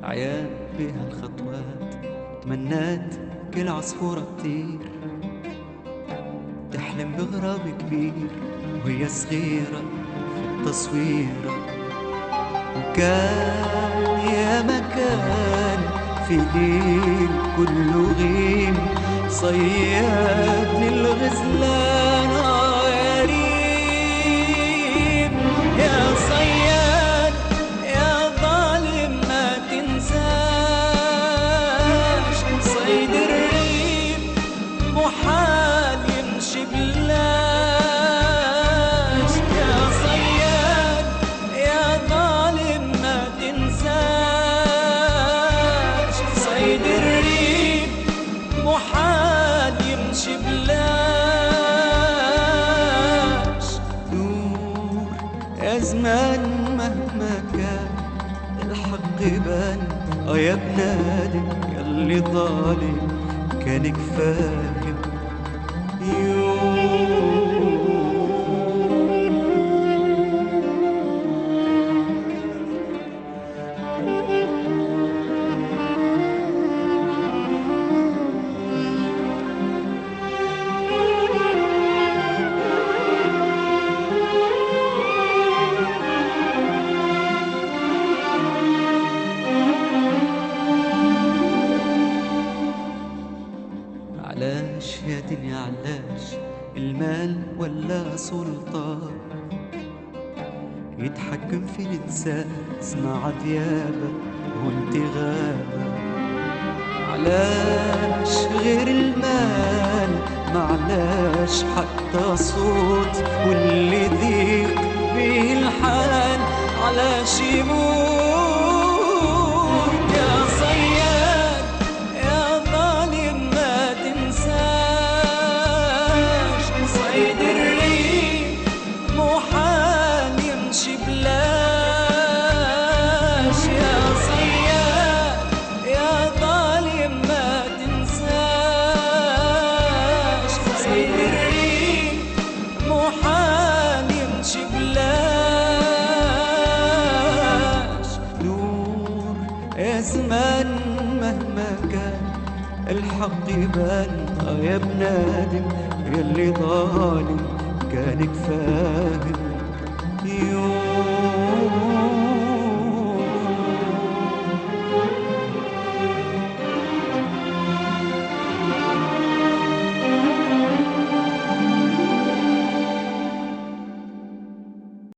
عيان بها الخطوات، تمنات كل عصفورة تطير، تحلم بغراب كبير وهي صغيرة في التصويرة. وكان يا مكان في ليل كله غيم، صياد للغزلان يا ريم. يا صياد يا ظالم ما تنساش، صيد الريم محال يمشي بلاش. يا صياد يا ظالم ما تنساش، صيد الريم محال يمشي بلاش. دور يا زمان مهما كان الحق يبان، يا بنادم ياللي ظالم كانك فاهم. علاش يا دنيا علاش المال ولا سلطان يتحكم في الإنسان؟ اسمع ديابة وانت غابة. علاش غير المال معلاش حتى صوت، واللي ضيق بيه الحال علاش يموت. يا صياد يا ظالم ما تنساش، صيد الريم محال يمشي بلاش. يا صياد يا ظالم ما تنساش، صيد الريم محال يمشي بلاش. دور يا زمان مهما كان الحق يبان، يا بنادم ياللي ظالم كانك فاهم.